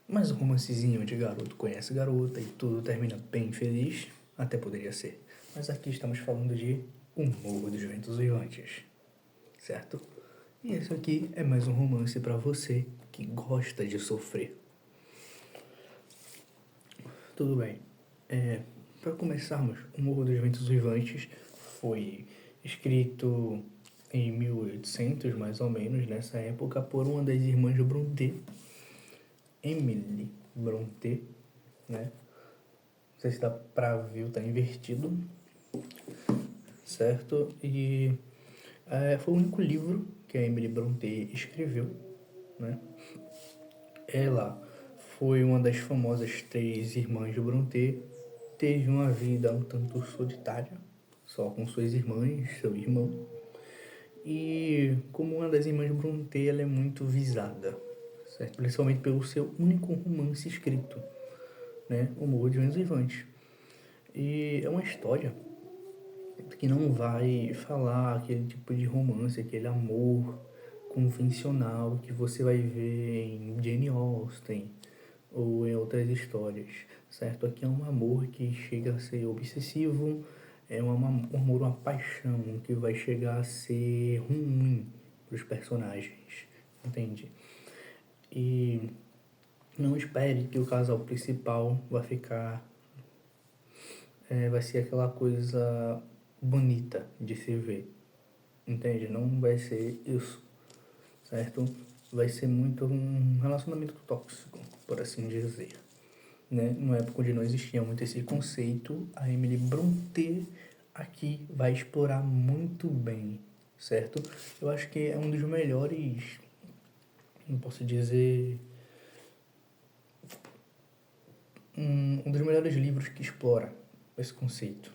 Mais um romancezinho de garoto conhece garota e tudo termina bem feliz, até poderia ser. Mas aqui estamos falando de O Morro dos Ventos Uivantes, certo? E esse aqui é mais um romance para você que gosta de sofrer. Tudo bem. Para começarmos, O Morro dos Ventos Uivantes foi escrito em 1800, mais ou menos, nessa época, por uma das irmãs Brontë, Emily Brontë, né? Não sei se dá pra ver, tá invertido, certo? E foi o único livro que a Emily Brontë escreveu, né? Ela foi uma das famosas três irmãs de Brontë, teve uma vida um tanto solitária, só com suas irmãs, seu irmão. E como uma das irmãs de Brontë, ela é muito visada, certo? Principalmente pelo seu único romance escrito, né? O Morro de Ventos Uivantes. E é uma história que não vai falar aquele tipo de romance, aquele amor convencional que você vai ver em Jane Austen ou em outras histórias, certo? Aqui é um amor que chega a ser obsessivo, é um amor, uma paixão que vai chegar a ser ruim para os personagens, entende? E não espere que o casal principal vai ser aquela coisa bonita de se ver, entende? Não vai ser isso, certo? Vai ser muito um relacionamento tóxico, por assim dizer, né? Numa época onde não existia muito esse conceito, a Emily Brontë aqui vai explorar muito bem, certo? Eu acho que é um dos melhores, não posso dizer, um dos melhores livros que explora esse conceito,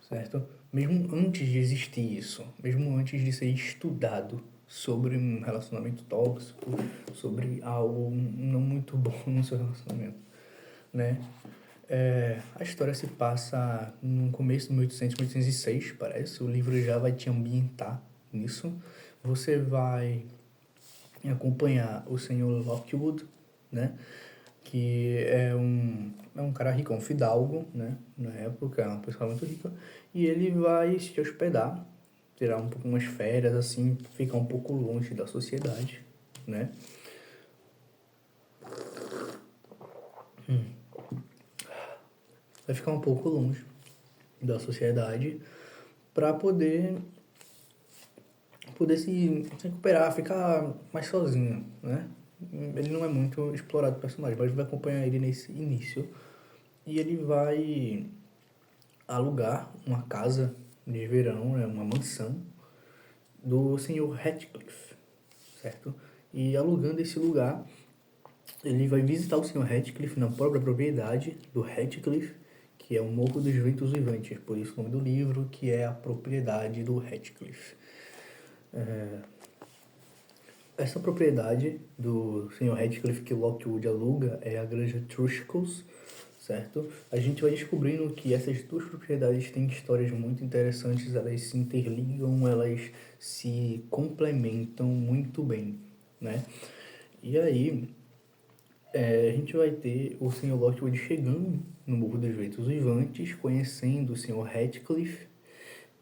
certo? Mesmo antes de existir isso, mesmo antes de ser estudado sobre um relacionamento tóxico, sobre algo não muito bom no seu relacionamento, né? A história se passa no começo de 1800, 1806, parece. O livro já vai te ambientar nisso. Você vai acompanhar o senhor Lockwood, né? Que é um cara rico, um fidalgo, né? Na época, é uma pessoa muito rica. E ele vai se hospedar, tirar um pouco umas férias, assim, ficar um pouco longe da sociedade, né? Vai ficar um pouco longe da sociedade para poder se recuperar, ficar mais sozinho, né? Ele não é muito explorado o personagem, mas a gente vai acompanhar ele nesse início. E ele vai alugar uma casa de verão, né, uma mansão, do senhor Ratcliffe, certo? E alugando esse lugar, ele vai visitar o senhor Ratcliffe na própria propriedade do Ratcliffe, que é o Morro dos Ventos Uivantes, por isso o nome do livro, que é a propriedade do Ratcliffe. Essa propriedade do Sr. Radcliffe que Lockwood aluga é a Granja Truscos, certo? A gente vai descobrindo que essas duas propriedades têm histórias muito interessantes, elas se interligam, elas se complementam muito bem, né? E aí, a gente vai ter o Sr. Lockwood chegando no Morro dos Ventos Uivantes, conhecendo o Sr. Radcliffe,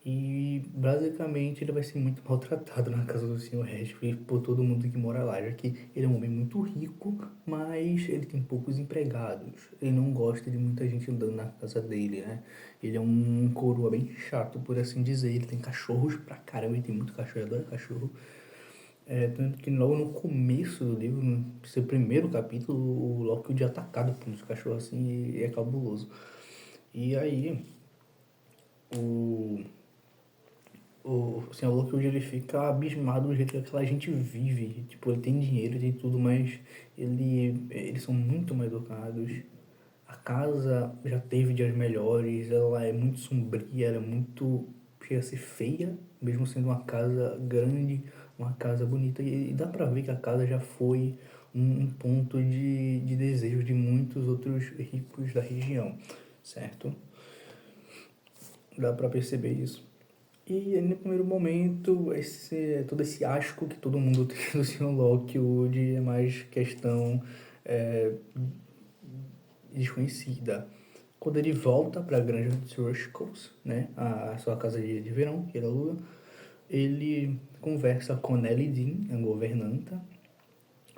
e basicamente ele vai ser muito maltratado na casa do Sr. Radcliffe por todo mundo que mora lá, já que ele é um homem muito rico, mas ele tem poucos empregados. Ele não gosta de muita gente andando na casa dele, né? Ele é um coroa bem chato, por assim dizer. Ele tem cachorros pra caramba, ele tem muito cachorro, ele adora cachorro. Tanto que logo no começo do livro, no seu primeiro capítulo, o Lockwood é atacado por uns cachorros assim e é cabuloso. E aí, o senhor Lockwood ele fica abismado do jeito que aquela gente vive. Tipo, ele tem dinheiro, tem tudo, mas eles são muito mal educados. A casa já teve dias melhores, ela é muito sombria, ela é muito. Chega a ser feia, mesmo sendo uma casa grande, uma casa bonita. E dá pra ver que a casa já foi um ponto de desejo de muitos outros ricos da região, certo? Dá pra perceber isso. E no primeiro momento, todo esse asco que todo mundo tem do Sr. Lockwood é mais questão desconhecida. Quando ele volta para a Granja dos Ruscos, né, a sua casa de verão, que ele aluga, ele conversa com Nelly Dean, a governanta,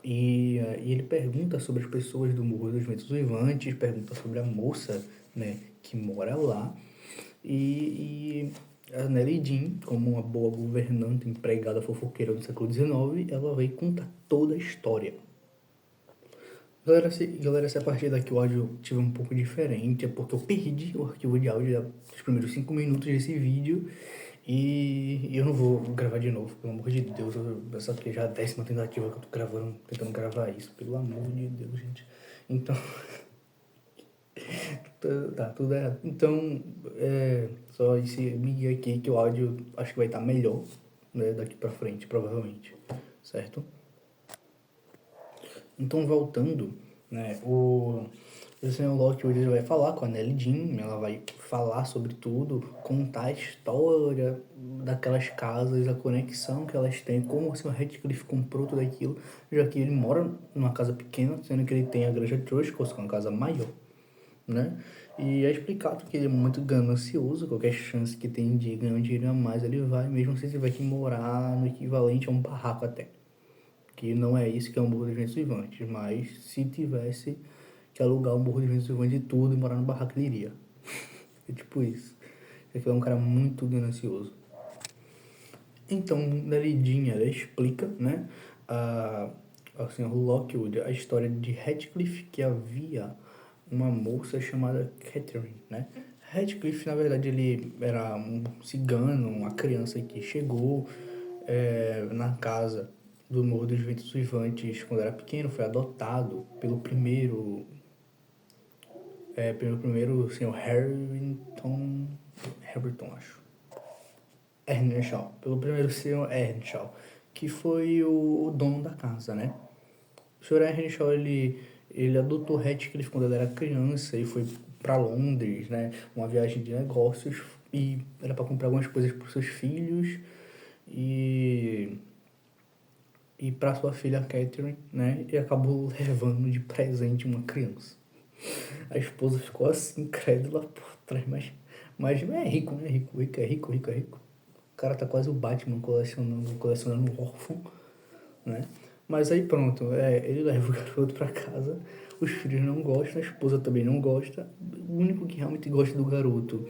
e ele pergunta sobre as pessoas do Morro dos Ventos Uivantes, pergunta sobre a moça, né, que mora lá, e a Nelly Dean, como uma boa governanta, empregada fofoqueira do século XIX, ela vai contar toda a história. Galera, se a partir daqui o áudio tiver um pouco diferente, é porque eu perdi o arquivo de áudio dos primeiros 5 minutos desse vídeo e eu não vou gravar de novo, pelo amor de Deus. Essa aqui já é a 10ª tentativa que eu tô gravando, tentando gravar isso, pelo amor de Deus, gente. Então, tá tudo errado. Então, só esse migué aqui que o áudio acho que vai estar melhor, né, daqui pra frente, provavelmente, certo? Então, voltando, né, o senhor Lockwood vai falar com a Nelly Dean, ela vai falar sobre tudo, contar a história daquelas casas, a conexão que elas têm, como o Sr. Ratcliffe comprou tudo aquilo, já que ele mora numa casa pequena, sendo que ele tem a Granja Truscos, que é uma casa maior, né? E é explicado que ele é muito ganancioso, qualquer chance que tem de ganhar um dinheiro a mais, ele vai, mesmo se tiver que morar no equivalente a um barraco até. Que não é isso que é um Morro dos Ventos Uivantes, mas se tivesse que alugar um Morro dos Ventos Uivantes e tudo e morar no barraco, ele iria. É tipo isso. Ele é um cara muito ganancioso. Então, Nelidinha, ela explica, né, ao Sr. Lockwood a história de Ratcliffe, que havia uma moça chamada Catherine, né? Ratcliffe, na verdade, ele era um cigano, uma criança que chegou na casa do Morro dos Ventos Uivantes quando era pequeno, foi adotado pelo primeiro senhor Harrington, acho. Earnshaw, pelo primeiro senhor Earnshaw, que foi o dono da casa, né? O senhor Earnshaw, ele adotou Ratcliffe quando ele era criança e foi para Londres, né? Uma viagem de negócios e era para comprar algumas coisas para seus filhos e para sua filha Catherine, né? E acabou levando de presente uma criança. A esposa ficou assim, incrédula por trás, mas é rico, né? Rico. O cara tá quase o Batman colecionando órfão, né? Mas aí pronto, ele leva o garoto pra casa, os filhos não gostam, a esposa também não gosta. O único que realmente gosta do garoto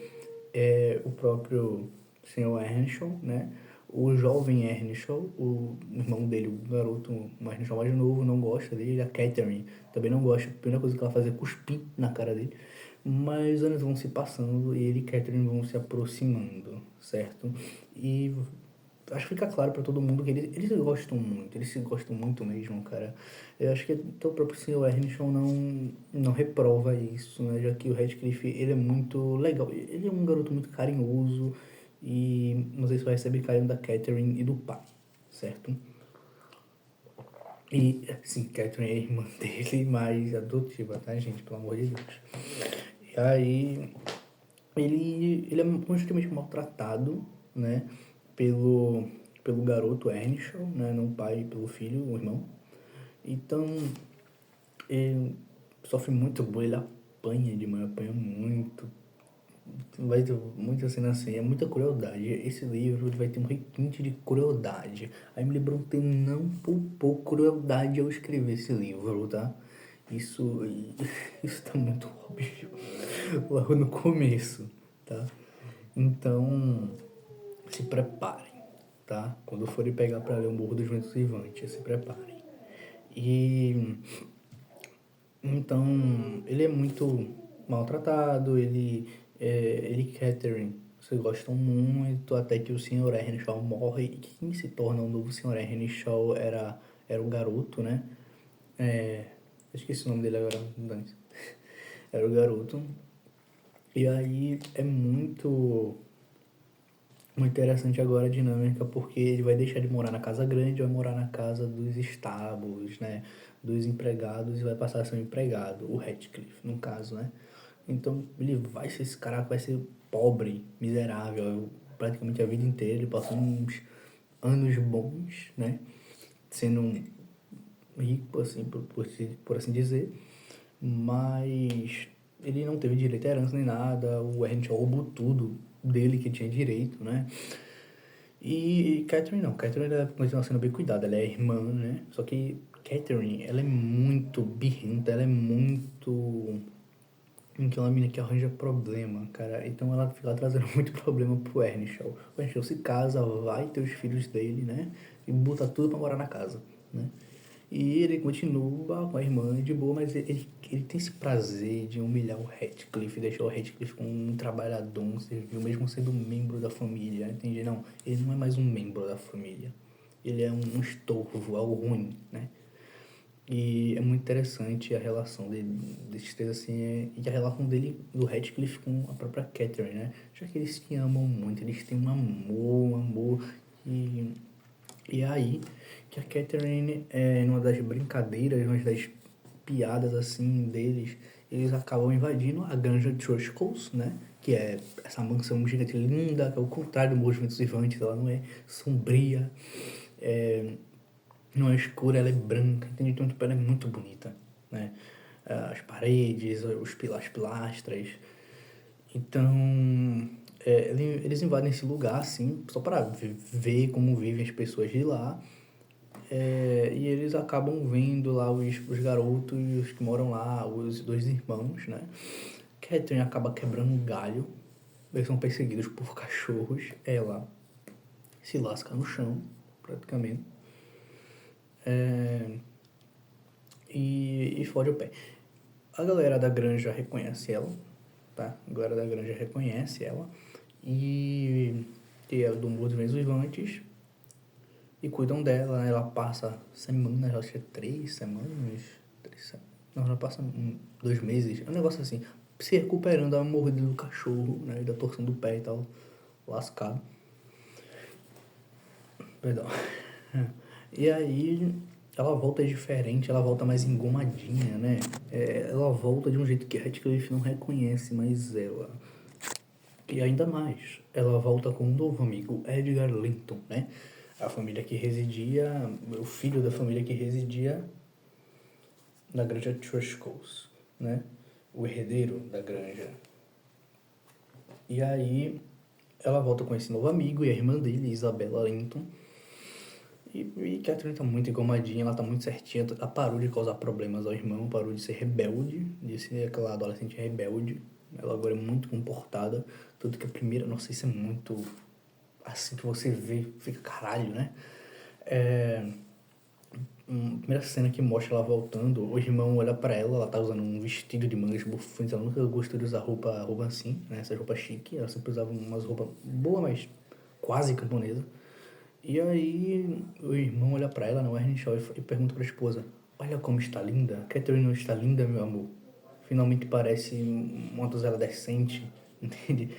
é o próprio senhor Earnshaw, né? O jovem Earnshaw, o irmão dele, o garoto, o Earnshaw mais novo, não gosta dele. A Catherine também não gosta. A primeira coisa que ela faz é cuspir na cara dele. Mas anos vão se passando e ele e Catherine vão se aproximando, certo? E acho que fica claro pra todo mundo que eles se gostam muito mesmo, cara. Eu acho que até o próprio senhor Earnshaw não reprova isso, né? Já que o Radcliffe, ele é muito legal. Ele é um garoto muito carinhoso e não sei se vai receber carinho da Catherine e do pai, certo? E, assim, Catherine é a irmã dele, mas adotiva, tá, gente? Pelo amor de Deus. E aí, ele é constantemente maltratado, né? Pelo garoto Earnshaw, né? Não o pai, pelo filho, o irmão. Então, ele sofre muito bullying, ele apanha demais, apanha muito. Vai ter muita cena assim, é muita crueldade. Esse livro vai ter um requinte de crueldade. A Emily Brontë não poupou crueldade ao escrever esse livro, tá? Isso, isso tá muito óbvio logo no começo, tá? Então, se preparem, tá? Quando forem pegar pra ler o Morro dos Ventos Uivantes, se preparem. E então, ele é muito maltratado, ele e Catherine se gostam muito, até que o Sr. Earnshaw morre, e quem se torna o novo Sr. Earnshaw era o garoto, né? Eu esqueci o nome dele agora, Dante. Era o garoto. E aí é muito interessante agora a dinâmica, porque ele vai deixar de morar na casa grande, vai morar na casa dos estábulos, né? Dos empregados e vai passar a ser um empregado, o Ratcliffe, no caso, né? Então ele vai ser esse cara que vai ser pobre, miserável, praticamente a vida inteira. Ele passou uns anos bons, né? Sendo rico, assim, por assim dizer, mas ele não teve direito à herança nem nada, o Ernest roubou tudo dele que tinha direito, né? E Catherine não, Catherine ela continua sendo bem cuidada, ela é irmã, né? Só que Catherine, ela é muito birrenta, ela é muito... Aquela menina que arranja problema, cara. Então ela fica trazendo muito problema pro Ernest. O Ernest se casa, vai ter os filhos dele, né? E bota tudo pra morar na casa, né? E ele continua com a irmã de boa, mas ele tem esse prazer de humilhar o Heathcliff, deixar o Heathcliff como um trabalhador, um servil, mesmo sendo um membro da família, entende? Não, ele não é mais um membro da família. Ele é um estorvo, algo ruim, né? E é muito interessante a relação desses três, assim, e a relação dele, do Radcliffe com a própria Catherine, né? Já que eles se amam muito, eles têm um amor, e é aí que a Catherine, numa das brincadeiras, numa das piadas, assim, deles, eles acabam invadindo a Granja Truscos, né? Que é essa mansão gigante linda, que é o contrário do Movimento Vivantes, ela não é sombria, não é escura, ela é branca, entende? Então, tipo, ela é muito bonita, né? As paredes, as pilastras. Então, eles invadem esse lugar, assim, só para ver como vivem as pessoas de lá. E eles acabam vendo lá os garotos que moram lá, os dois irmãos, né? Catherine acaba quebrando um galho. Eles são perseguidos por cachorros. Ela se lasca no chão, praticamente. E fode o pé. A galera da granja reconhece ela, tá? A galera da granja reconhece ela e que é do mundo dos vivantes e cuidam dela, né? Ela passa semanas, acho que é 3 semanas, não, ela passa 2 meses, é um negócio assim, se recuperando da mordida do cachorro, né? Da torção do pé e tal, lascado. Perdão. E aí ela volta diferente, ela volta mais engomadinha, né? Ela volta de um jeito que Radcliffe não reconhece mais ela. E ainda mais, ela volta com um novo amigo, Edgar Linton, né? A família que residia, o filho da família que residia na granja Truscos, né? O herdeiro da granja. E aí ela volta com esse novo amigo e a irmã dele, Isabella Linton. E Catherine tá muito engomadinha, ela tá muito certinha, ela parou de causar problemas ao irmão, parou de ser rebelde, de ser aquela adolescente rebelde. Ela agora é muito comportada, tanto que a primeira, nossa, isso é muito assim que você vê, fica caralho, né? A primeira cena que mostra ela voltando, o irmão olha pra ela, ela tá usando um vestido de mangas bufantes, ela nunca gostou de usar roupa assim, né? Essa roupa chique, ela sempre usava umas roupas boas, mas quase camponesa. E aí o irmão olha pra ela, não é Shaw, e pergunta pra esposa: Olha como está linda, Catherine não está linda, meu amor. Finalmente parece uma donzela decente, entende?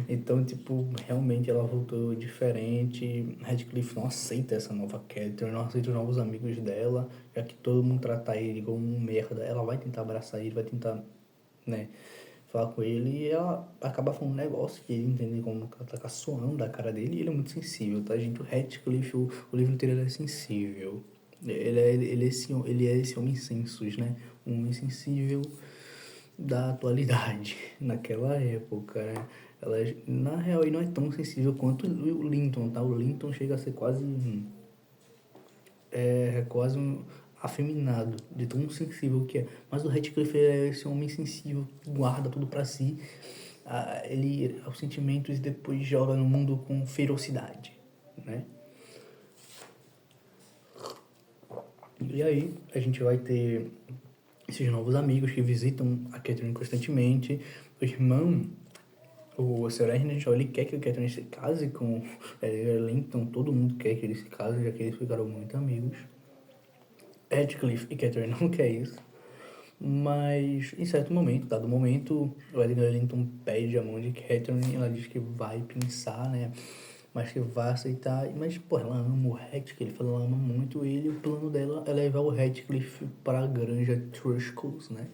Então, tipo, realmente ela voltou diferente. Radcliffe não aceita essa nova Catherine, não aceita os novos amigos dela, já que todo mundo trata ele como um merda. Ela vai tentar abraçar ele, vai tentar, né, falar com ele, e ela acaba falando um negócio que ele entende como ela tá caçoando da cara dele, e ele é muito sensível, tá, gente? O Radcliffe, o livro inteiro, ele é sensível. Ele é esse homem sensus, né? Um homem sensível da atualidade, naquela época, né? Ela, na real, ele não é tão sensível quanto o Linton, tá? O Linton chega a ser quase um afeminado, de tão sensível que é. Mas o Radcliffe é esse homem sensível, que guarda tudo pra si, ele aos sentimentos, e depois joga no mundo com ferocidade, né? E aí a gente vai ter esses novos amigos que visitam a Catherine constantemente. O irmão, o Sir Ernest, ele quer que a Catherine se case com Linton, todo mundo quer que ele se case, já que eles ficaram muito amigos. Radcliffe e Catherine não quer isso. Mas, em certo momento, dado momento, o Edgar Linton pede a mão de Catherine, ela diz que vai pensar, né? Mas que vai aceitar. Mas, pô, ela ama o Radcliffe, ela ama muito ele. O plano dela é levar o Radcliffe para a granja Truscos, né?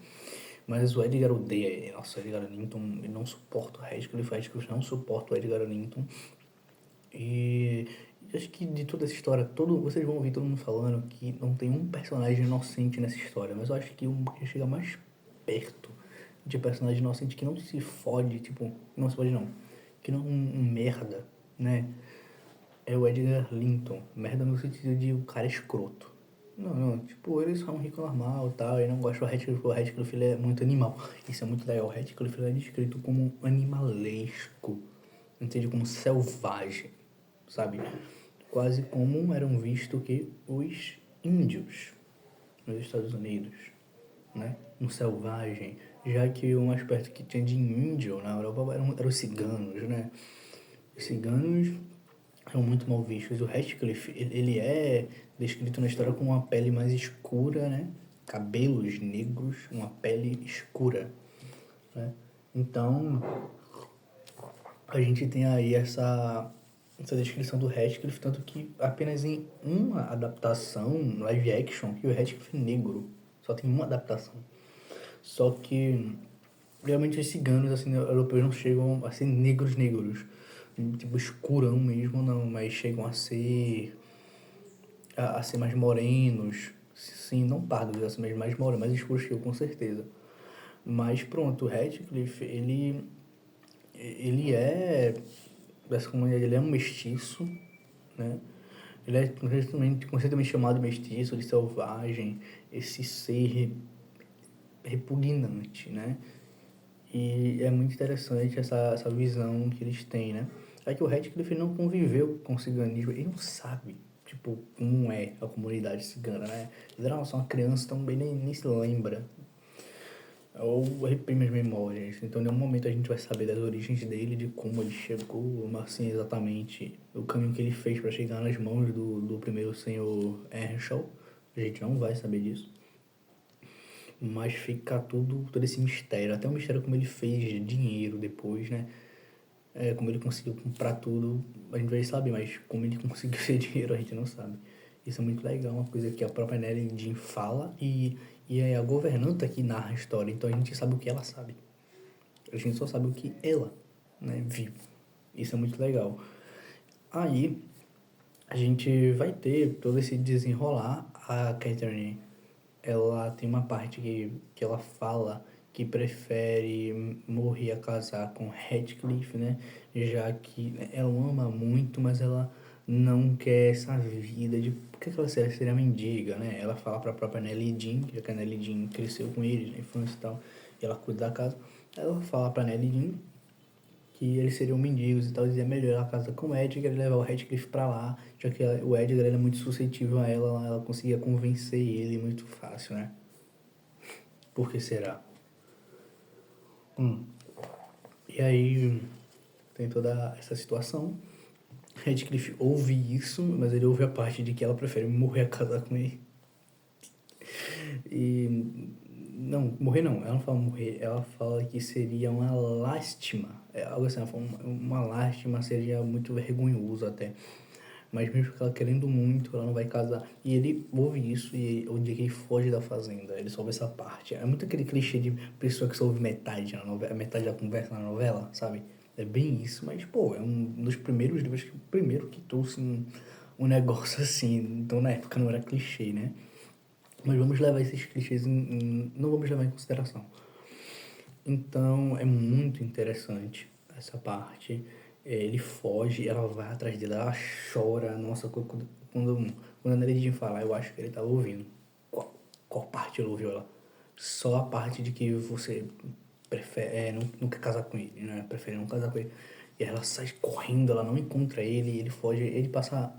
Mas o Edgar odeia ele. Nossa, o Edgar Linton, ele não suporta o Radcliffe não suporta o Edgar Linton. E acho que de toda essa história, vocês vão ouvir todo mundo falando que não tem um personagem inocente nessa história, mas eu acho que um que chega mais perto de personagem inocente que não se fode, tipo, não se fode não, que não é um merda, né? É o Edgar Linton. Merda no sentido de o cara escroto. Não, tipo, ele só é um rico normal e tal, ele não gosta do Radcliffe, porque o Radcliffe ele é muito animal. Isso é muito legal, o Radcliffe ele é descrito como animalesco, entende? Como selvagem, sabe? Quase como eram vistos que os índios nos Estados Unidos, né? Um selvagem, já que o mais perto que tinha de índio na Europa eram os ciganos, né? Os ciganos são muito mal vistos. O Radcliffe, ele é descrito na história com uma pele mais escura, né? Cabelos negros, uma pele escura, né? Então, a gente tem aí essa descrição do Radcliffe, tanto que apenas em uma adaptação live action que o Radcliffe é negro. Só tem uma adaptação. Só que realmente os ciganos assim, europeus não chegam a ser negros negros. Tipo, escurão mesmo, não, mas chegam a ser mais morenos. Sim, não pardos, assim, mas mais morenos, mais escuros que eu, com certeza. Mas pronto, o Radcliffe, ele é dessa comunidade, ele é um mestiço, né? Ele é constantemente chamado mestiço, de selvagem, esse ser repugnante, né? E é muito interessante essa visão que eles têm, né? É que o Radcliffe não conviveu com o ciganismo, ele não sabe, tipo, como é a comunidade cigana, né? Ele era só uma criança, então bem nem se lembra. Ou reprime as memórias. Então, em nenhum momento a gente vai saber das origens dele, de como ele chegou, mas assim, exatamente o caminho que ele fez para chegar nas mãos do primeiro senhor Herschel. A gente não vai saber disso. Mas fica todo esse mistério. Até o mistério como ele fez dinheiro depois, né? Como ele conseguiu comprar tudo, a gente vai saber, mas como ele conseguiu esse dinheiro a gente não sabe. Isso é muito legal, uma coisa que a própria Nelly Jean fala e é a governanta que narra a história, então a gente sabe o que ela sabe. A gente só sabe o que ela, né, viu. Isso é muito legal. Aí a gente vai ter todo esse desenrolar. A Catherine, ela tem uma parte que ela fala que prefere morrer a casar com Radcliffe, né? Já que ela o ama muito, mas ela não quer essa vida de... Por que ela seria mendiga, né? Ela fala pra própria Nelly Jean, já que a Nelly Jean cresceu com ele na infância e tal, e ela cuida da casa. Ela fala pra Nelly Jean que eles seriam mendigos e tal, e é melhor ela casar com o Edgar e levar o Radcliffe pra lá, já que o Edgar ele é muito suscetível a ela conseguia convencer ele muito fácil, né? Por que será? E aí tem toda essa situação. Radcliffe ouve isso, mas ele ouve a parte de que ela prefere morrer a casar com ele. E não, morrer não, ela não fala morrer, ela fala que seria uma lástima. Algo assim, ela fala uma lástima, seria muito vergonhoso até. Mas mesmo que ela querendo muito, ela não vai casar. E ele ouve isso e o dia que ele foge da fazenda, ele só ouve essa parte. É muito aquele clichê de pessoa que só ouve metade na novela, metade da conversa na novela, sabe? É bem isso, mas, pô, é um dos primeiros livros, que o primeiro que trouxe um negócio assim. Então, na época não era clichê, né? Mas vamos levar esses clichês não vamos levar em consideração. Então, é muito interessante essa parte. Ele foge, ela vai atrás dele, ela chora. Nossa, quando a Nereidinha fala, eu acho que ele tava ouvindo. Qual parte ele ouviu ela? Só a parte de que você prefere, não quer casar com ele, né? Prefere não casar com ele. E ela sai correndo, ela não encontra ele, ele foge, ele passa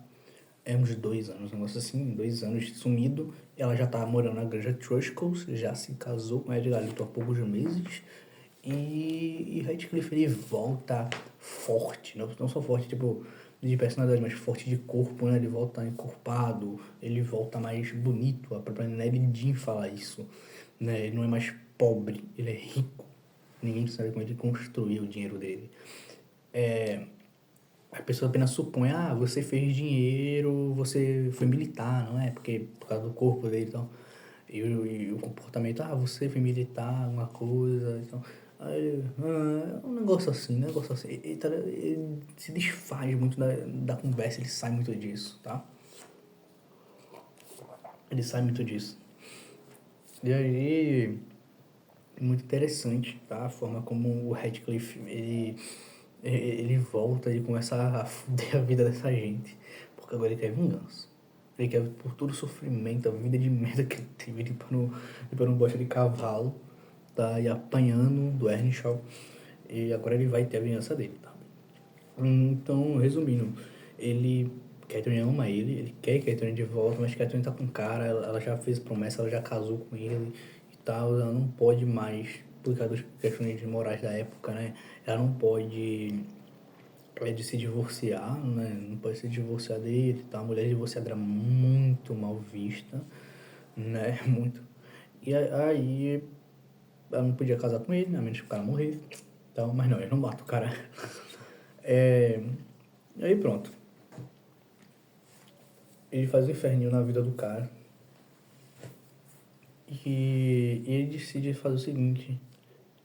uns 2 anos, um negócio assim, 2 anos sumido. Ela já tá morando na Granja Truscos, já se casou com Edgar Linton há poucos meses. E Radcliffe ele volta forte, não só forte tipo de personalidade, mas forte de corpo, né? Ele volta encorpado, ele volta mais bonito. A própria Nelly Jean fala isso, né? Ele não é mais pobre, ele é rico. Ninguém sabe como ele construiu o dinheiro dele. A pessoa apenas supõe, você fez dinheiro, você foi militar, não é? Porque por causa do corpo dele e tal. E o comportamento, você foi militar, alguma coisa. Então, Aí ele, é um negócio assim, negócio assim. Ele se desfaz muito da conversa, ele sai muito disso, tá? Ele sai muito disso. E aí, muito interessante, tá? A forma como o Radcliffe, ele volta e começa a fuder a vida dessa gente. Porque agora ele quer vingança. Ele quer, por todo o sofrimento, a vida de merda que ele teve, limpando um bosta de cavalo, tá? E apanhando do Earnshaw. E agora ele vai ter a vingança dele, tá? Então, resumindo, Catherine ama ele quer Catherine de volta, mas Catherine tá com cara, ela já fez promessa, ela já casou com ele e tal, ela não pode mais, por causa das questões de morais da época, né? Ela não pode de se divorciar, né? Não pode se divorciar dele, tá? A mulher divorciada era muito mal vista, né? Muito. E aí ela não podia casar com ele, a menos que o cara morresse. Então, mas não, ele não mata o cara. E aí pronto. Ele faz o inferninho na vida do cara. E ele decide fazer o seguinte.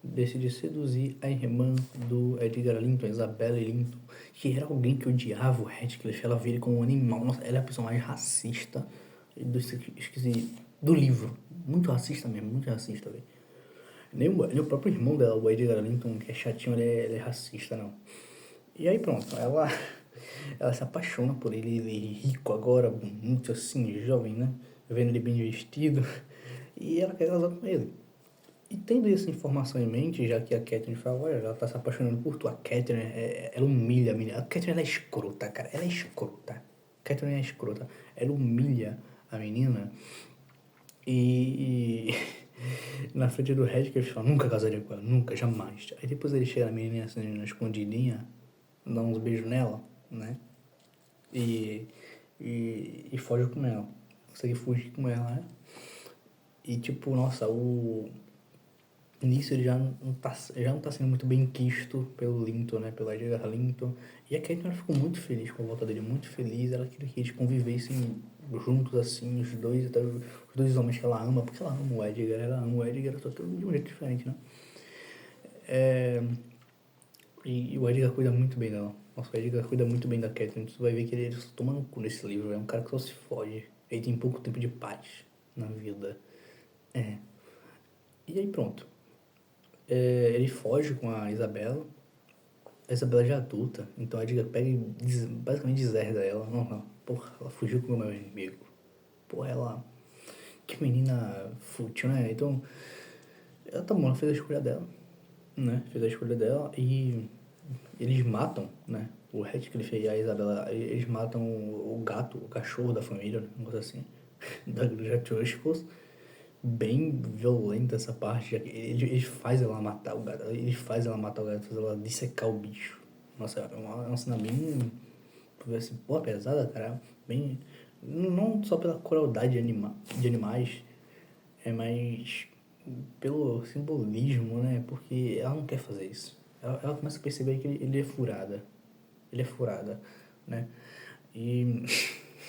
Decide seduzir a irmã do Edgar Linton, Isabella Linton, que era alguém que odiava o Radcliffe. Ela vê ele como um animal. Nossa, ela é a pessoa mais racista do livro. Muito racista mesmo, muito racista, velho. Nem o próprio irmão dela, o Edgar Linton, que é chatinho, ele é racista, não. E aí pronto, ela se apaixona por ele rico agora, muito assim, jovem, né? Vendo ele bem vestido. E ela quer casar com ele. E tendo essa informação em mente, já que a Catherine fala, olha, ela tá se apaixonando por tu. A Catherine, ela humilha a menina. A Catherine, ela é escrota, cara. Ela é escrota. A Catherine é escrota. Ela humilha a menina e na frente do Radcliffe fala, nunca casaria com ela, nunca, jamais. Aí depois ele chega na menina assim, na escondidinha, dá uns beijos nela, né? E foge com ela. Consegue fugir com ela, né? E tipo, nossa, nisso ele já não tá sendo muito bem quisto pelo Linton, né? Pelo Edgar Linton. E a Caitlyn ficou muito feliz com a volta dele, muito feliz. Ela queria que eles convivessem juntos, assim, os dois homens que ela ama, porque ela ama o Edgar, só que de um jeito diferente, né? E o Edgar cuida muito bem dela. Nossa, o Edgar cuida muito bem da Caitlyn. Tu vai ver que ele só toma no cu nesse livro. É um cara que só se fode. Ele tem pouco tempo de paz na vida. E aí pronto. Ele foge com a Isabela. A Isabela já é adulta, então a Edgar pega e basicamente deserda ela. Não, porra, ela fugiu com o meu inimigo. Porra, ela. Que menina fútil, né? Então, ela tá bom, ela fez a escolha dela, né? Fez a escolha dela e eles matam, né? O Radcliffe e a Isabela, eles matam o gato, o cachorro da família, um negócio assim, da Igreja Truscos. Bem violenta essa parte. Ele faz ela matar o gato. Ele faz ela matar o gato, faz ela dissecar o bicho. Nossa, é uma cena bem. Assim, pô, pesada, cara. Bem. Não só pela crueldade de animais, mas pelo simbolismo, né? Porque ela não quer fazer isso. Ela começa a perceber que ele é furada. Ele é furada, né? E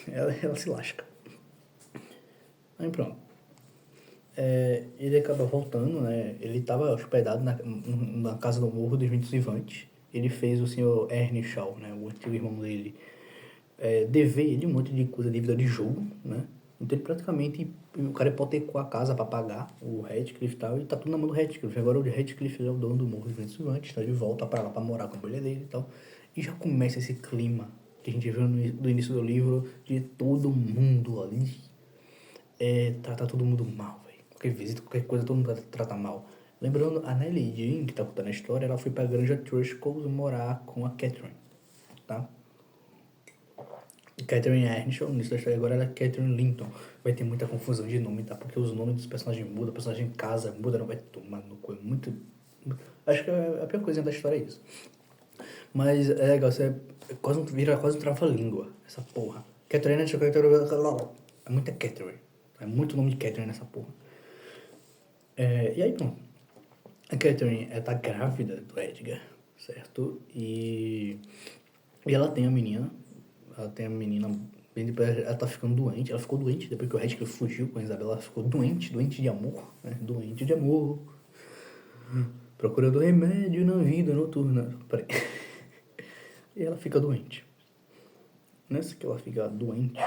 ela se lasca. Aí pronto. Ele acaba voltando, né? Ele estava hospedado na casa do Morro dos Ventos Vivantes. Ele fez o senhor Earnshaw, né? O antigo irmão dele, dever ele um monte de coisa, dívida de jogo, né? Então ele praticamente, o cara hipotecou a casa para pagar o Radcliffe e tal, e tá tudo na mão do Radcliffe. Agora o Radcliffe é o dono do Morro dos Ventos Vivantes, então ele volta para lá para morar com a mulher dele e tal. E já começa esse clima que a gente viu no início do livro, de todo mundo ali tratar todo mundo mal, velho. Qualquer visita, qualquer coisa, todo mundo trata mal. Lembrando, a Nellie Jean, que tá contando a história, ela foi pra Granja Truscos morar com a Catherine, tá? Catherine Earnshaw, no início da história agora, ela é Catherine Linton. Vai ter muita confusão de nome, tá? Porque os nomes dos personagens mudam, o personagem casa, muda, não vai tomar no cu. É muito. Acho que a pior coisa da história é isso. Mas é legal, vira quase um trava-língua, essa porra. Catherine Earnshaw, é muita Catherine. É muito nome de Catherine nessa porra. E aí, pronto. A Catherine, ela tá grávida do Edgar, certo? E ela tem a menina. Ela tem a menina. Bem depois ela tá ficando doente. Ela ficou doente depois que o Radcliffe fugiu com a Isabela. Ela ficou doente de amor, né? Doente de amor. procurando remédio na vida noturna. Peraí. E ela fica doente. Nessa que ela fica doente,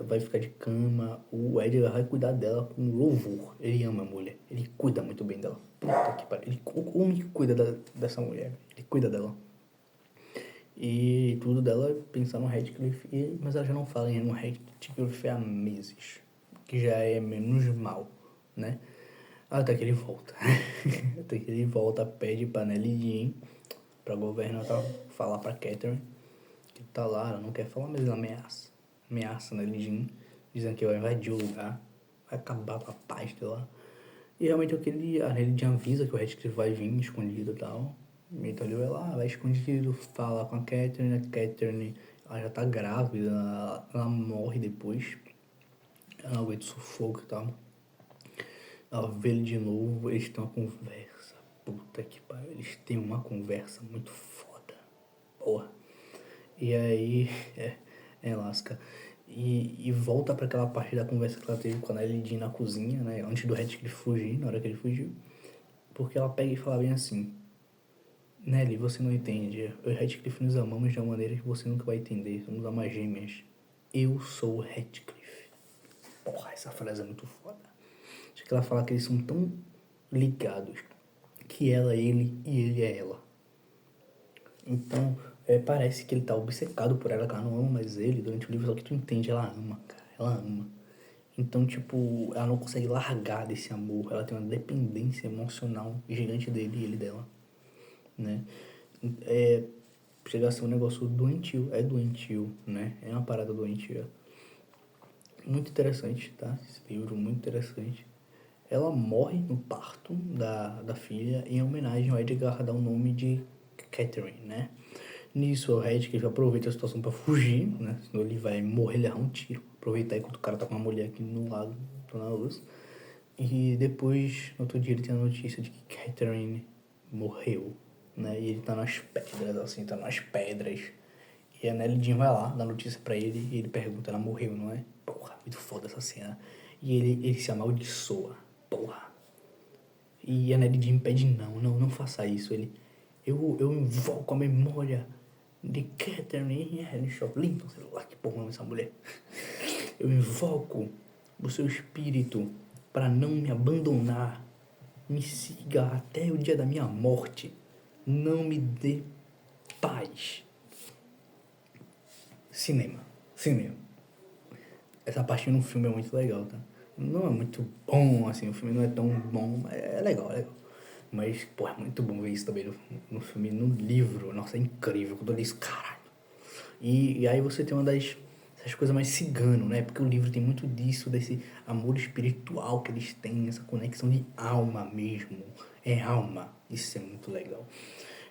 vai ficar de cama, o Edgar vai cuidar dela com louvor. Ele ama a mulher, ele cuida muito bem dela. Puta que pariu, o homem que cuida dessa mulher, ele cuida dela. E tudo dela é pensar no Radcliffe, mas ela já não fala no Radcliffe há meses, que já é menos mal, né? Até que ele volta. Até que ele volta, pede pra Nelly Jean, pra governanta, falar pra Catherine, que tá lá, ela não quer falar, mas ela ameaça. Ameaça Nelly Jean, dizendo que vai invadir o lugar, vai acabar com a paz de lá. E realmente a Nelly Jean avisa que o Radcliffe vai vir escondido e tal. Então ele vai lá, vai escondido, fala com a Catherine, ela já tá grávida, ela morre depois. Ela não aguenta o sufoco e tal. Ela vê ele de novo, eles têm uma conversa. Puta que pariu, eles têm uma conversa muito foda. Porra. E aí, lasca. E volta pra aquela parte da conversa que ela teve com a Nelly Jean na cozinha, né? Antes do Radcliffe fugir, na hora que ele fugiu. Porque ela pega e fala bem assim: Nelly, você não entende. Eu e Radcliffe nos amamos de uma maneira que você nunca vai entender. Somos almas gêmeas. Eu sou o Radcliffe. Porra, essa frase é muito foda. Acho que ela fala que eles são tão ligados que ela é ele e ele é ela. Então, parece que ele tá obcecado por ela, que ela não ama mais ele durante o livro, só que tu entende, ela ama, cara, ela ama. Então, tipo, ela não consegue largar desse amor, ela tem uma dependência emocional gigante dele e ele dela, né? Chega a ser um negócio doentio, né? É uma parada doentia. Muito interessante, tá? Esse livro, muito interessante. Ela morre no parto da filha em homenagem ao Edgar dar o nome de Catherine, né? Nisso, o Radcliffe aproveita a situação pra fugir, né? Senão ele vai morrer, ele errar um tiro. Aproveitar enquanto o cara tá com uma mulher aqui no lado, tô na luz. E depois, no outro dia, ele tem a notícia de que Catherine morreu, né? E ele tá nas pedras, assim, tá nas pedras. E a Nelly Jean vai lá, dá notícia pra ele, e ele pergunta, ela morreu, não é? Porra, muito foda essa cena. E ele se amaldiçoa, porra. E a Nelly Jean pede, não faça isso. Eu invoco a memória de Catherine Linton, sei lá que porra é essa mulher. Eu invoco o seu espírito para não me abandonar. Me siga até o dia da minha morte. Não me dê paz. Cinema. Essa parte no filme é muito legal, tá? Não é muito bom, assim, o filme não é tão bom, mas é legal. Mas, pô, é muito bom ver isso também no filme, no livro. Nossa, é incrível, quando eu li isso, caralho. E aí você tem essas coisas mais cigano, né? Porque o livro tem muito disso, desse amor espiritual que eles têm, essa conexão de alma mesmo. É alma, isso é muito legal.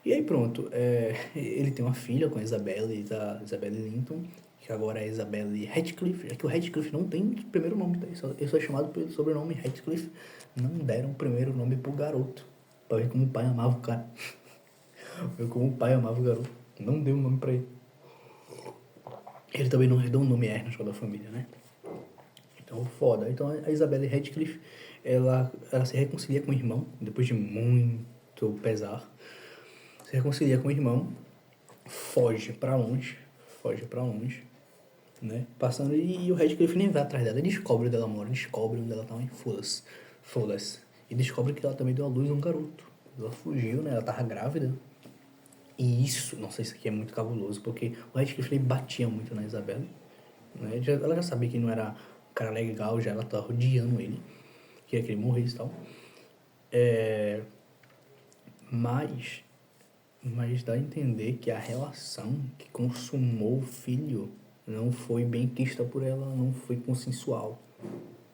E aí pronto, ele tem uma filha com a Isabelle Linton, que agora é Isabelle Radcliffe, já que o Radcliffe não tem primeiro nome, tá? Ele só é chamado pelo sobrenome Radcliffe. Não deram o primeiro nome pro garoto, pra ver como o pai amava o cara. Ver como o pai amava o garoto. Não deu um nome pra ele. Ele também não herdou um nome Ernest da família, né? Então, foda. Então, a Isabelle Radcliffe, ela se reconcilia com o irmão, depois de muito pesar. Se reconcilia com o irmão, foge pra longe, né? Passando, e o Radcliffe nem vai atrás dela, ele descobre onde ela mora, descobre onde ela tá, e foda-se. E descobre que ela também deu à luz a um garoto. Ela fugiu, né? Ela tava grávida. E isso, nossa, isso aqui é muito cabuloso, porque o Radcliffe batia muito na Isabelle, né? Ela já sabia que não era um cara legal, já ela tava rodeando ele, queria que ele morresse e tal. Mas dá a entender que a relação que consumou o filho não foi bem quista por ela, não foi consensual.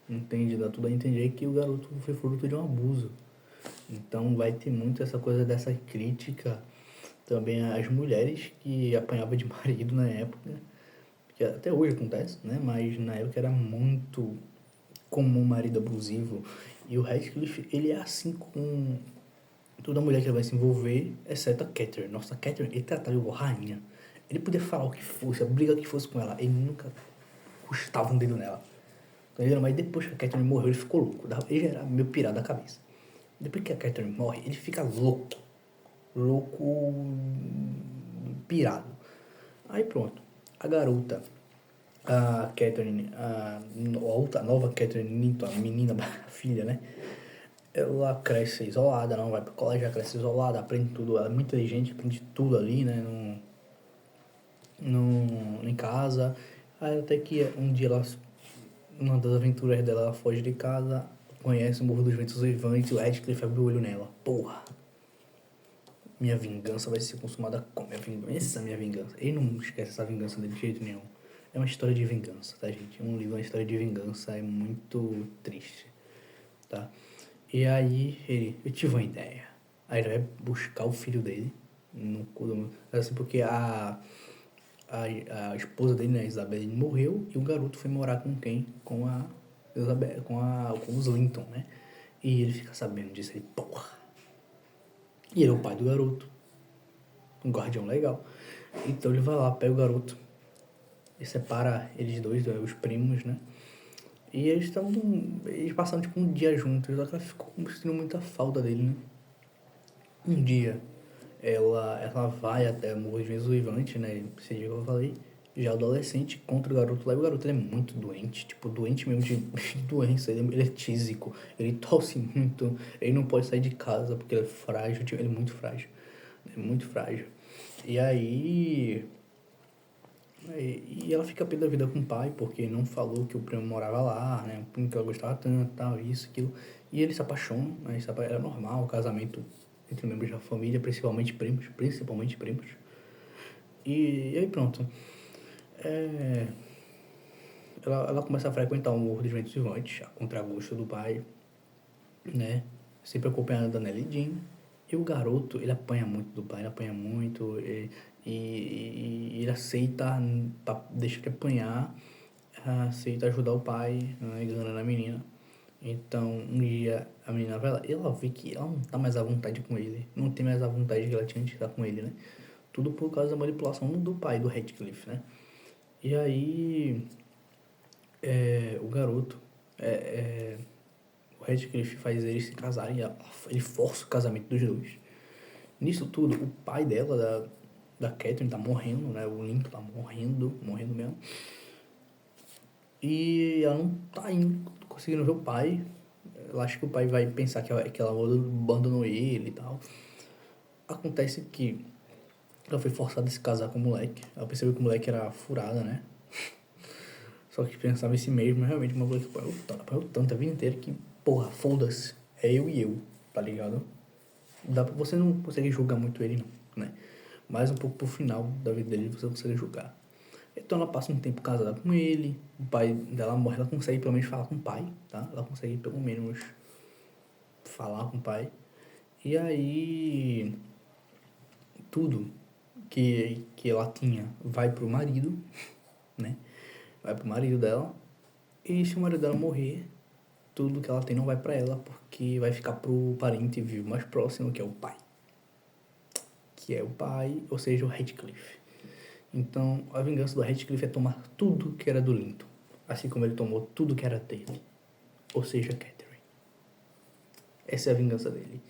Entende? Dá tudo a entender que o garoto foi fruto de um abuso. Então vai ter muito essa coisa dessa crítica também às mulheres que apanhavam de marido na época, que até hoje acontece, né? Mas na época era muito comum marido abusivo. E o Radcliffe, ele é assim com toda mulher que vai se envolver, exceto a Catherine. Nossa, a Catherine, ele tratava igual rainha. Ele podia falar o que fosse, a briga que fosse com ela, ele nunca custava um dedo nela. Entendeu? Mas depois que a Catherine morreu, ele ficou louco. Ele já era meio pirado da cabeça. Depois que a Catherine morre, ele fica louco. Louco, pirado. Aí pronto. A garota, a Catherine, a nova Catherine Linton, a menina, a filha, né? Ela cresce isolada, não vai pro colégio, ela cresce isolada, aprende tudo. Ela é muito inteligente, aprende tudo ali, né? Em casa. Aí até que um dia ela, uma das aventuras dela, ela foge de casa, conhece o Morro dos Ventos Uivantes e o Radcliffe abre o olho nela. Porra! Minha vingança vai ser consumada com minha vingança. Essa é a minha vingança. Ele não esquece essa vingança dele de jeito nenhum. É uma história de vingança, tá, gente? Um livro, uma história de vingança, é muito triste, tá? E aí, eu tive uma ideia. Aí ele vai buscar o filho dele, assim, porque a esposa dele, né, a Isabelle, morreu e o garoto foi morar com quem? Com a Isabelle, com os Linton, né? E ele fica sabendo disso, ele, porra. E ele é o pai do garoto, um guardião legal. Então ele vai lá, pega o garoto e separa eles dois, os primos, né? E eles passaram tipo um dia juntos, só que ela ficou sentindo muita falta dele, né? Um dia ela vai até Morro de Uivante, né? Esse dia que eu falei, já adolescente, contra o garoto lá. E o garoto ele é muito doente, tipo, doente mesmo de doença. Ele é tísico, ele tosse muito, ele não pode sair de casa porque ele é frágil, tipo, ele é muito frágil. É muito frágil. E aí. E ela fica pé da vida com o pai, porque não falou que o primo morava lá, né? O primo que ela gostava tanto, tal, isso, aquilo. E ele se apaixona, né? Era normal, o casamento entre membros da família, principalmente primos, E aí pronto. É, ela começa a frequentar o Morro dos Ventos Vivantes, a contragosto do pai, né? Sempre acompanhada da Nelly Jean. E o garoto, ele apanha muito do pai, ele apanha muito, e ele aceita, deixa de apanhar, aceita ajudar o pai, né, enganando a menina. Então, um dia a menina vai lá, e ela vê que ela não tá mais à vontade com ele, não tem mais a vontade que ela tinha de estar com ele, né? Tudo por causa da manipulação do pai, do Radcliffe, né? E aí, o garoto, o Radcliffe faz eles se casarem, ele força o casamento dos dois. Nisso tudo, o pai dela, da Catherine, tá morrendo, né? O Lincoln tá morrendo mesmo. E ela não tá conseguindo ver o pai. Ela acha que o pai vai pensar que ela abandonou ele e tal. Acontece que ela foi forçada a se casar com o moleque. Ela percebeu que o moleque era furada, né? Só que pensava em si mesmo, mas realmente uma coisa que apanhou tanto a vida inteira que, porra, foda-se. É eu e eu, tá ligado? Você não consegue julgar muito ele, não, né? Mais um pouco pro final da vida dele você consegue julgar. Então ela passa um tempo casada com ele, o pai dela morre, ela consegue pelo menos falar com o pai, tá? Ela consegue pelo menos falar com o pai. E aí tudo que ela tinha vai pro marido, né? Vai pro marido dela. E se o marido dela morrer, tudo que ela tem não vai pra ela, porque vai ficar pro parente vivo mais próximo, que é o pai. Que é o pai, ou seja, o Radcliffe. Então, a vingança do Radcliffe é tomar tudo que era do Linton, assim como ele tomou tudo que era dele, ou seja, Catherine. Essa é a vingança dele,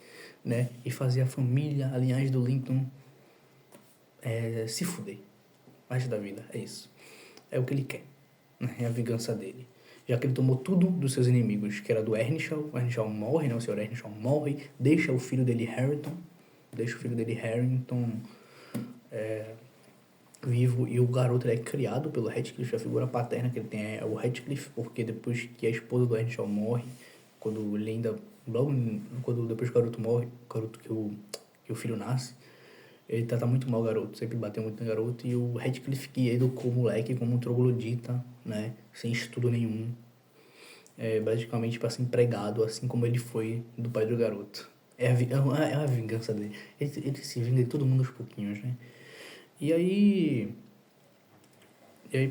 né? E fazer a família, a linhagem do Linton se fuder. O resto da vida, é isso. É o que ele quer, né? É a vingança dele. Já que ele tomou tudo dos seus inimigos, que era do Earnshaw, o Earnshaw morre, né? O Sr. Earnshaw morre, deixa o filho dele, Harrington, vivo, e o garoto é criado pelo Radcliffe, a figura paterna que ele tem é o Radcliffe, porque depois que a esposa do Earnshaw morre, quando ele ainda, logo quando depois que o garoto morre, que o filho nasce, ele trata muito mal o garoto, sempre bateu muito no garoto, e o Radcliffe que educou o moleque como um troglodita, né, sem estudo nenhum, basicamente para ser empregado, assim como ele foi do pai do garoto. É a vingança dele. Ele se vinga de todo mundo aos pouquinhos, né? E aí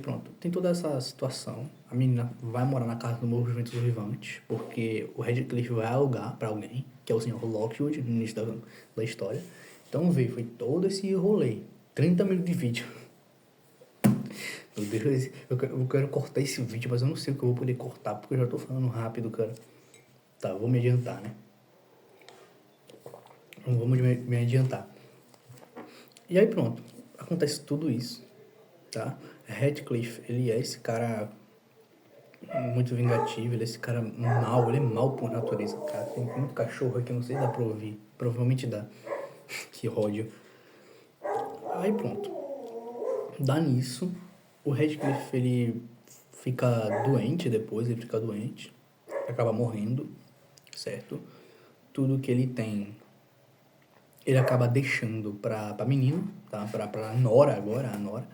pronto, tem toda essa situação. A menina vai morar na casa do Morro dos Ventos Vivantes, porque o Radcliffe vai alugar pra alguém, que é o senhor Lockwood, no início da história. Então veio, foi todo esse rolê. 30 minutos de vídeo. Meu Deus, eu quero cortar esse vídeo, mas eu não sei o que eu vou poder cortar, porque eu já tô falando rápido, cara. Tá, vou me adiantar, né? Não vamos me adiantar. E aí pronto, acontece tudo isso, tá? Radcliffe, ele é esse cara muito vingativo, ele é esse cara mal, ele é mal por natureza, cara. Tem muito cachorro aqui, não sei se dá pra ouvir. Provavelmente dá. Que ódio. Aí pronto. Dá nisso. O Radcliffe, ele fica doente depois, ele fica doente. Acaba morrendo, certo? Tudo que ele tem, ele acaba deixando pra menina, tá? Pra Nora agora, a Nora.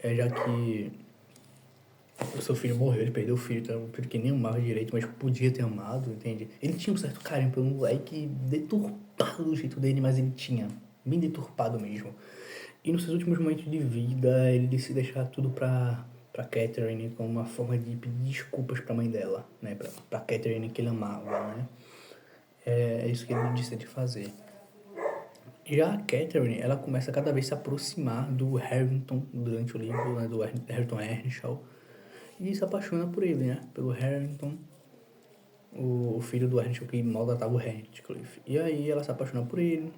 Já que o seu filho morreu, ele perdeu o filho, então um filho que nem amava direito, mas podia ter amado, entende? Ele tinha um certo carinho pelo moleque deturpado do jeito dele, mas ele tinha, bem deturpado mesmo. E nos seus últimos momentos de vida, ele decide deixar tudo pra Catherine como uma forma de pedir desculpas pra mãe dela, né? Pra Catherine que ele amava, né? É isso que ele decide fazer. Já a Catherine, ela começa a cada vez se aproximar do Harrington durante o livro, né? Do Harrington Earnshaw. E se apaixona por ele, né? Pelo Harrington, o filho do Earnshaw que maltratava o Radcliffe. E aí ela se apaixona por ele.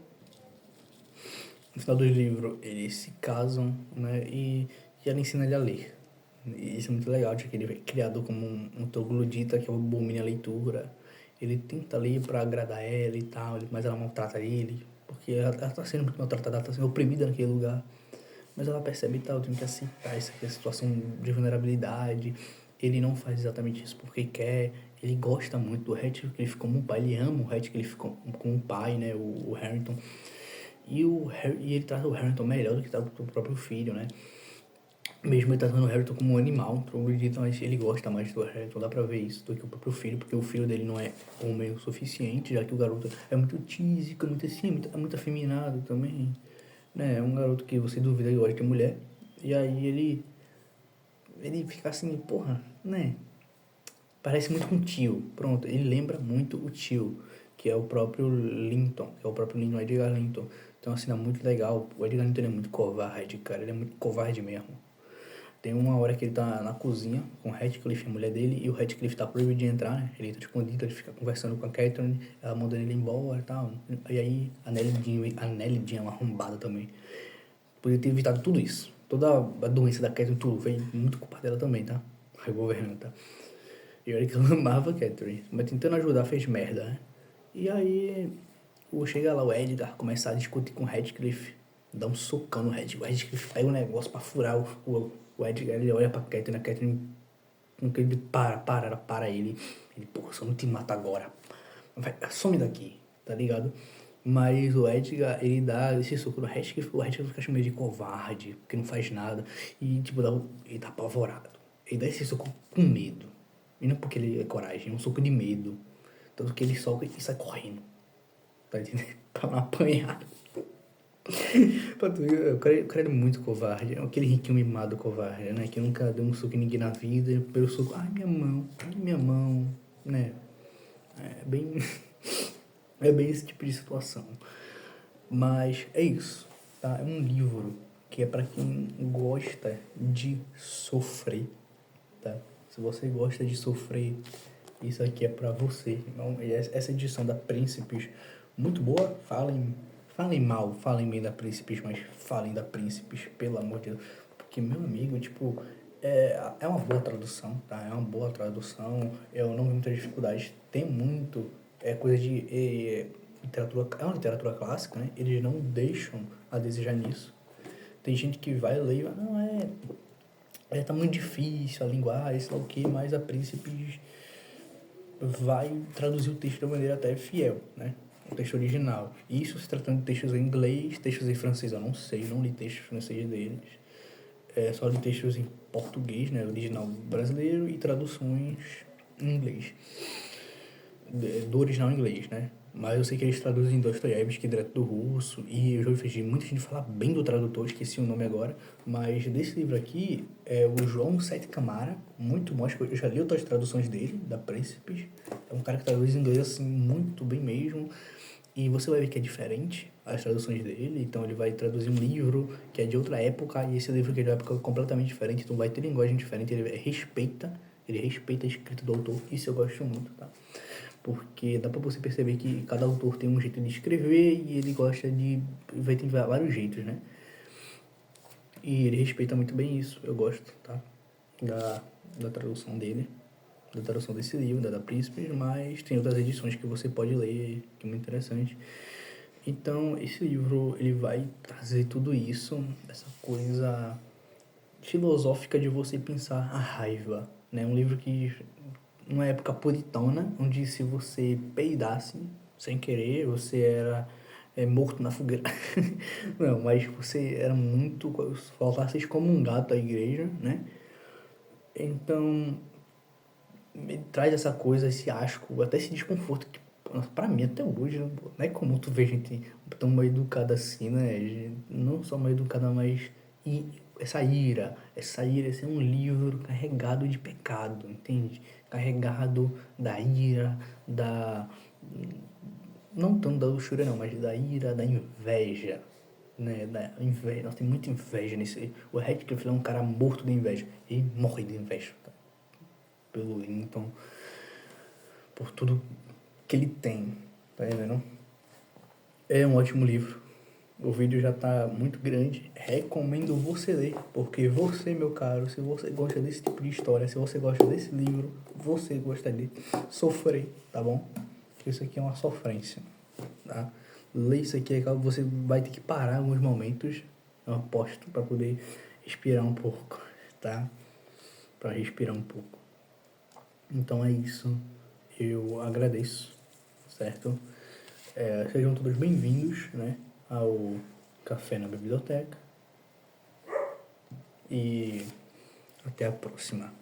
No final do livro, eles se casam, né? E ela ensina ele a ler. E isso é muito legal, já que ele é criado como um troglodita que abomina a leitura. Ele tenta ler pra agradar ela e tal, mas ela maltrata ele. Porque ela tá sendo muito maltratada, ela tá sendo oprimida naquele lugar. Mas ela percebe e tal, tem que aceitar essa situação de vulnerabilidade. Ele não faz exatamente isso porque quer. Ele gosta muito do Radcliffe como um pai. Ele ama o Radcliffe como um pai, né? O Harrington. E ele trata o Harrington melhor do que trata o próprio filho, né? Mesmo ele tratando o Harrington como um animal, mas ele gosta mais do Harrington, dá pra ver isso, do que o próprio filho, porque o filho dele não é homem o suficiente, já que o garoto é muito tísico, é muito assim, é muito afeminado também, né? É um garoto que você duvida que gosta de mulher, e aí ele fica assim, porra, né? Parece muito com o tio, pronto, ele lembra muito o tio, que é o próprio Linton, Edgar Linton. Então, assim, é muito legal, o Edgar Linton é muito covarde, cara, ele é muito covarde mesmo. Tem uma hora que ele tá na cozinha com o Radcliffe, a mulher dele, e o Radcliffe tá proibido de entrar, né? Ele tá escondido, ele fica conversando com a Catherine, ela mandando ele embora e tal. E aí a Nelly Jean é uma arrombada também. Podia ter evitado tudo isso. Toda a doença da Catherine, tudo, veio muito culpa dela também, tá? A governo, tá? E olha que ela amava a Catherine, mas tentando ajudar fez merda, né? E aí chega lá o Edgar, começa a discutir com o Radcliffe, dá um socão no Radcliffe. O Radcliffe pega um negócio pra furar o Edgar, ele olha pra Catherine, a Catherine com que ele para ele. Ele, porra, só não te mata agora. Vai, some daqui, tá ligado? Mas o Edgar, ele dá esse soco no Radcliffe, o Radcliffe fica meio de covarde, porque não faz nada. E, tipo, ele tá apavorado. Ele dá esse soco com medo. E não é porque ele é coragem, é um soco de medo. Tanto que ele soca e sai correndo. Tá entendendo? Pra não apanhar. O cara é muito covarde. É aquele riquinho mimado covarde, né? Que nunca deu um soco em ninguém na vida. Pelo soco, ai minha mão, né? É bem. É bem esse tipo de situação. Mas é isso, tá? É um livro que é pra quem gosta de sofrer, tá? Se você gosta de sofrer, isso aqui é pra você. Então, essa edição da Príncipes, muito boa. Falem mal, falem bem da Príncipes, mas falem da Príncipes, pelo amor de Deus. Porque, meu amigo, tipo, é uma boa tradução, tá? É uma boa tradução. Eu não vi muitas dificuldades. Tem muito, coisa de literatura, é uma literatura clássica, né? Eles não deixam a desejar nisso. Tem gente que vai ler e vai, não, tá muito difícil a linguagem, sei lá o que, mas a Príncipes vai traduzir o texto de uma maneira até fiel, né? O texto original. Isso se tratando de textos em inglês, textos em francês, eu não sei, não li textos franceses deles. Só li textos em português, né? Original brasileiro e traduções em inglês. Do original em inglês, né? Mas eu sei que eles traduzem Dostoiévski direto do russo, e eu já ouvi muita gente falar bem do tradutor, esqueci o nome agora, mas desse livro aqui, é o João Sete Camara, muito bom, acho que eu já li outras traduções dele, da Príncipes, é um cara que traduz em inglês, assim, muito bem mesmo, e você vai ver que é diferente as traduções dele, então ele vai traduzir um livro que é de outra época, e esse livro que é de uma época completamente diferente, então vai ter linguagem diferente, ele respeita a escrita do autor, isso eu gosto muito, tá? porque dá pra você perceber que cada autor tem um jeito de escrever e ele gosta de... vai ter vários jeitos, né? E ele respeita muito bem isso, eu gosto, tá? Da tradução dele, da tradução desse livro, da Príncipes, mas tem outras edições que você pode ler, que é muito interessante. Então, esse livro, ele vai trazer tudo isso, essa coisa filosófica de você pensar a raiva, né? Um livro que, numa época puritana, onde se você peidasse sem querer, você era morto na fogueira. Não, mas você era muito... faltasse excomungado da igreja, né? Então, me traz essa coisa, esse asco, até esse desconforto que, pra mim, até hoje, não é comum tu ver gente tão mal educada assim, né? Não só mal educada, mas essa ira, esse é um livro carregado de pecado, entende? Carregado da ira, da... não tanto da luxúria não, mas da ira, da inveja, né? Da inveja, nós tem muita inveja nesse... O Radcliffe é um cara morto de inveja, ele morre de inveja, tá? Pelo Lincoln, por tudo que ele tem, tá entendendo? É um ótimo livro. O vídeo já tá muito grande. Recomendo você ler, porque você, meu caro, se você gosta desse tipo de história, se você gosta desse livro, você gosta de sofrer, tá bom? Porque isso aqui é uma sofrência, tá? Ler isso aqui, você vai ter que parar alguns momentos, eu aposto, para poder respirar um pouco, tá? Para respirar um pouco. Então é isso. Eu agradeço, certo? Sejam todos bem-vindos, né, ao Café na Biblioteca. E até a próxima.